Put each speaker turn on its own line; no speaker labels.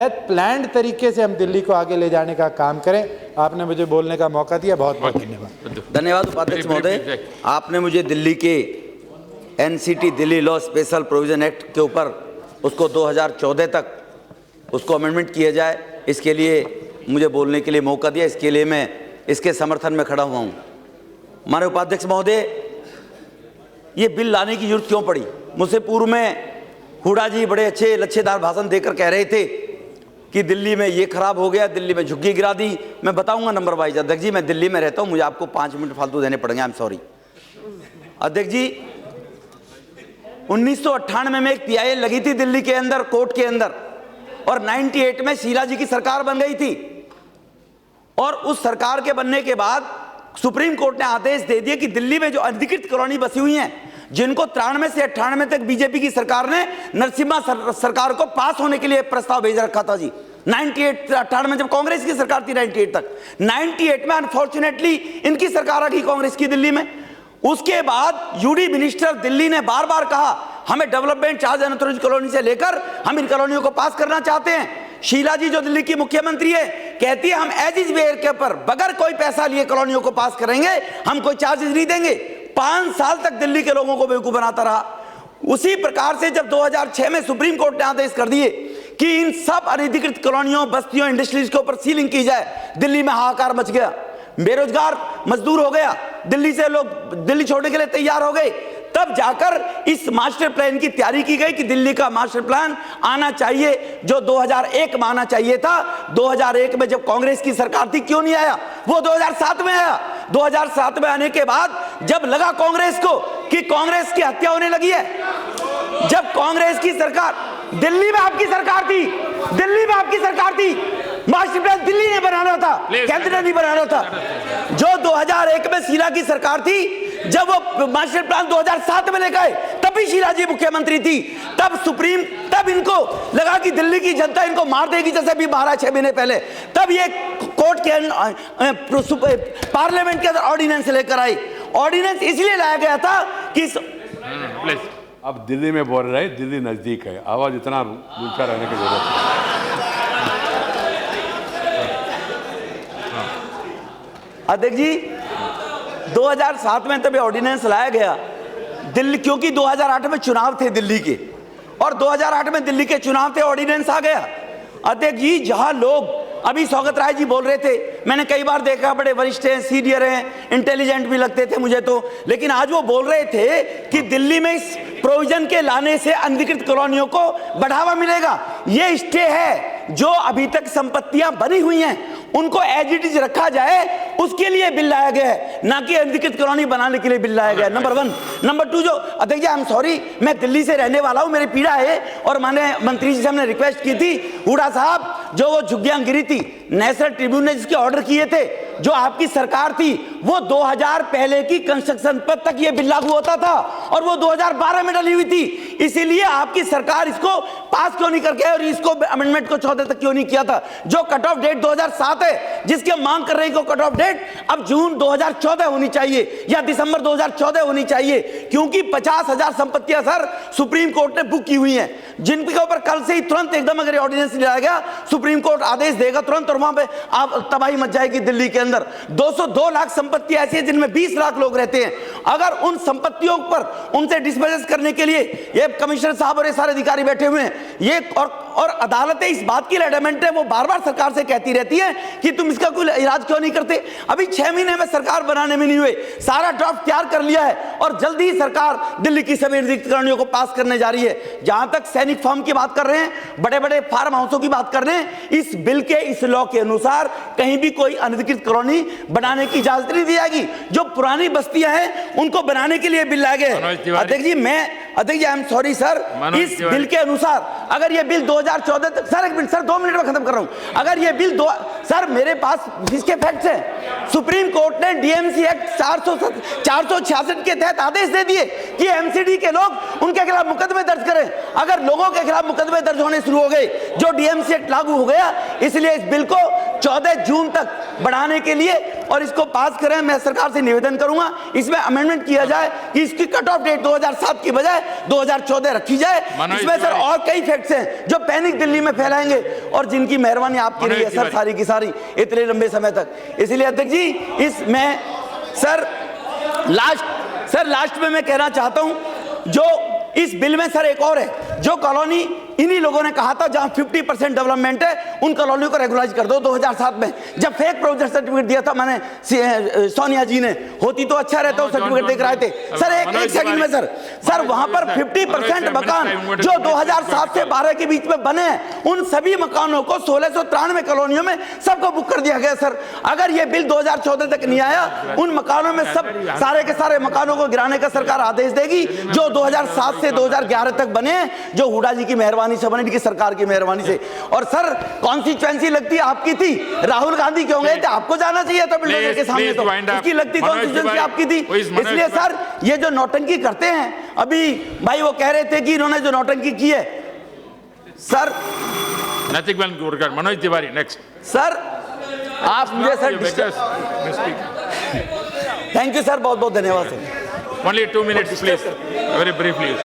Planned तरीके से हम दिल्ली को आगे ले जाने का काम करें। आपने मुझे बोलने का मौका दिया, बहुत बहुत धन्यवाद।
धन्यवाद उपाध्यक्ष महोदय, आपने मुझे दिल्ली के NCT Delhi law special provision act के ऊपर उसको 2014 तक उसको अमेंडमेंट किया जाए, इसके लिए मुझे बोलने के लिए मौका दिया, इसके लिए मैं इसके समर्थन में खड़ा हुआ हूँ। माननीय उपाध्यक्ष महोदय, ये बिल लाने की जरूरत क्यों पड़ी? मुझसे पूर्व में हुडा जी बड़े अच्छे लच्छेदार भाषण देकर कह रहे थे कि दिल्ली में ये खराब हो गया, दिल्ली में झुग्गी गिरा दी। मैं बताऊंगा नंबर वाइज। अध्यक्ष जी, मैं दिल्ली में रहता हूं, मुझे आपको 5 मिनट फालतू देने पड़ेंगे, आई एम सॉरी। अध्यक्ष जी, 1998 में एक पीआईएल लगी थी दिल्ली के अंदर, कोर्ट के अंदर, और 98 में शीला जी की सरकार बन गई थी। और उस सरकार के बनने के बाद सुप्रीम कोर्ट ने आदेश दे दिया कि दिल्ली में जो अधिकृत कॉलोनी बसी हुई हैं, जिनको 93 से 98 तक बीजेपी की सरकार ने नरसिम्हा सरकार को पास होने के लिए प्रस्ताव भेज रखा था जी। 98 में जब कांग्रेस की सरकार थी, 98 तक, 98 में अनफॉर्चुनेटली इनकी सरकार आ गई कांग्रेस की दिल्ली में। उसके बाद यूडी मिनिस्टर दिल्ली ने बार बार कहा हमें डेवलपमेंट चार्ज अनऑथराइज्ड कॉलोनी से लेकर हम इन कॉलोनियों को पास करना चाहते हैं। शीला जी जो दिल्ली की मुख्यमंत्री है, कहती है हम एज इज वेयर के ऊपर बगैर कोई पैसा लिए कॉलोनियों को पास करेंगे, हम कोई चार्जेस नहीं देंगे। 5 साल तक दिल्ली के लोगों को बेवकूफ बनाता रहा। उसी प्रकार से जब 2006 में सुप्रीम कोर्ट ने आदेश कर दिए कि इन सब अनधिकृत कॉलोनियों, बस्तियों, इंडस्ट्रीज के ऊपर सीलिंग की जाए, दिल्ली में हाहाकार मच गया, बेरोजगार मजदूर हो गया, दिल्ली से लोग दिल्ली छोड़ने के लिए तैयार हो गए। तब जाकर इस मास्टर प्लान की तैयारी की गई कि दिल्ली का मास्टर प्लान आना चाहिए, जो 2001 में आना चाहिए था। 2001 में जब कांग्रेस की सरकार थी, क्यों नहीं आया? वो 2007 में आया। 2007 में आने के बाद जब लगा कांग्रेस को कि कांग्रेस की हत्या होने लगी है, जब कांग्रेस की सरकार, दिल्ली में आपकी सरकार थी, दिल्ली में आपकी सरकार थी, मास्टर प्लान दिल्ली ने बनाना था, केंद्र ने नहीं बनाना था। जो 2001 में शीला की सरकार थी, जब वो मास्टर प्लान 2007 में लेकर आए, तभी शीला जी मुख्यमंत्री थी। तब इनको लगा कि दिल्ली की जनता इनको मार देगी, जैसे भी मारा 6 महीने पहले। तब ये कोर्ट के पार्लियामेंट के अंदर ऑर्डिनेंस लेकर आई। ऑर्डिनेंस इसलिए लाया गया था कि
अब दिल्ली में बोल रहे हैं, दिल्ली नजदीक है, आवाज इतना ऊंचा रहने की जरूरत है।
अध्यक्ष जी, 2007 में तब ऑर्डिनेंस लाया गया दिल्ली, क्योंकि 2008 में चुनाव थे दिल्ली के, और 2008 में दिल्ली के चुनाव थे, ऑर्डिनेंस आ गया। अध्यक्ष जी, जहां लोग, अभी स्वागत राय जी बोल रहे थे, मैंने कई बार देखा, बड़े वरिष्ठ हैं, सीनियर हैं, इंटेलिजेंट भी लगते थे मुझे तो, लेकिन आज वो बोल रहे थे कि दिल्ली में इस प्रोविजन के लाने से अनधिकृत कॉलोनियों को बढ़ावा मिलेगा। ये स्टे है, जो अभी तक संपत्तियां बनी हुई हैं उनको एज इट इज रखा जाए, उसके लिए बिल लाया गया है, ना कि अनधिकृत कॉलोनी बनाने के लिए बिल लाया गया है। नंबर 1। नंबर 2, जो अध्यक्ष जी आई एम सॉरी, मैं दिल्ली से रहने वाला हूं, मेरी पीड़ा है, और मैंने मंत्री जी से हमने रिक्वेस्ट की थी, हुडा साहब, जो वो झुग्गियां गिरी थी, नेशनल ट्रिब्यूनल ने जिसके ऑर्डर किए थे, जो आपकी सरकार थी, वो 2000 पहले की कंस्ट्रक्शन पर तक ये बिल लागू होता था, और वो 2012 में डली हुई थी। इसीलिए आपकी सरकार इसको पास क्यों नहीं करके, और इसको अमेंडमेंट को 14 तक क्यों नहीं किया था? जो कट ऑफ डेट 2007 है, जिसकी हम मांग कर रहे हैं, कट ऑफ डेट अब जून 2014 होनी चाहिए या दिसंबर 2014 होनी चाहिए, क्योंकि 50,000 संपत्तियां सर सुप्रीम कोर्ट ने बुक की हुई हैं, जिनके ऊपर कल से ही तुरंत एकदम अगर ऑर्डिनेंस लिया गया, सुप्रीम कोर्ट आदेश देगा तुरंत, और वहां पे आप तबाही मच जाएगी दिल्ली के अंदर। 202 लाख संपत्ति ऐसी है जिनमें 20 लाख लोग रहते हैं। अगर उन संपत्तियों पर उनसे डिस्पोजेस करने के लिए ये कमिश्नर साहब और ये सारे अधिकारी बैठे हुए हैं, ये और अदालतें इस बात की एडमेंट है, वो बार बार सरकार से कहती रहती है कि तुम इसका कोई इलाज क्यों नहीं करते। अभी 6 महीने में सरकार बनाने में नहीं हुए, सारा ड्राफ्ट तैयार कर लिया है, और जल्दी ही सरकार दिल्ली की सभी अनधिकृत कॉलोनियों को पास करने जा रही है। जहां तक सैनिक फार्म की बात कर रहे हैं, बड़े बड़े फार्म हाउसों की बात कर रहे हैं, इस बिल के, इस लॉ के अनुसार कहीं भी कोई अनधिकृत कॉलोनी बनाने की इजाजत नहीं दी जाएगी। जो पुरानी बस्तियां हैं उनको बनाने के लिए बिल लाए गए। अध्यक्ष जी आई एम सॉरी सर, इस बिल के अनुसार अगर ये बिल 2014 तक, सर 1 मिनट सर, 2 मिनट में खत्म कर रहा हूं, अगर ये बिल सर मेरे पास इसके फैक्ट्स हैं, सुप्रीम कोर्ट ने डीएमसी एक्ट 466 के तहत आदेश दे दिए कि एमसीडी के लोग उनके खिलाफ मुकदमे दर्ज करें। अगर लोगों के खिलाफ मुकदमे दर्ज होने शुरू हो गए, जो डीएमसी एक्ट लागू हो गया, इसलिए इस बिल को 14 जून तक बढ़ाने के लिए और इसको पास करें। मैं सरकार से निवेदन करूंगा इसमें अमेंडमेंट किया जाए कि इसकी कट ऑफ डेट 2007 की बजाय 2014 रखी जाए। इसमें सर और कई फैक्ट्स हैं जो पैनिक दिल्ली में फैलाएंगे और जिनकी मेहरबानी आपकी रही है सर सारी की सारी इतने लंबे समय तक। इसलिए अध्यक्ष जी इसमें सर लास्ट में मैं कहना चाहता हूं जो इस बिल में सर एक और है, जो कॉलोनी इन्हीं लोगों ने कहा था जहां 50% डेवलपमेंट है उन कॉलोनियों को रेगुलाइज कर दो। 2007 में जब फेक प्रोविजन सर्टिफिकेट दिया था मैंने सोनिया जी ने, होती तो अच्छा रहता, सर्टिफिकेट देख रहे थे सर। एक सेकंड में सर वहां पर 50% मकान जो 2007 से 12 के बीच में बने हैं उन सभी मकानों को 1693 कॉलोनियों में सबको बुक कर दिया गया सर। अगर ये बिल 2014 तक नहीं आया उन मकानों में सब सारे के सारे मकानों को गिराने का सरकार आदेश देगी जो 2007 से 2011 तक बने हैं, जो हुडा जी की मेहरबानी से बने, इनकी सरकार की मेहरबानी से। और सर कॉन्स्टिट्यूएंसी लगती आपकी थी, राहुल गांधी क्यों गए थे? आपको जाना चाहिए था बिल्डर के सामने, तो उसकी लगती कॉन्स्टिट्यूएंसी आपकी थी। इसलिए सर ये जो नौटंकी करते हैं, अभी भाई वो कह रहे थे कि इन्होंने जो नौटंकी की है sir.
Manoj Tiwari next.
Sir आप मुझे सर थैंक यू सर, बहुत बहुत धन्यवाद sir.
Only 2 minutes, please. Very briefly.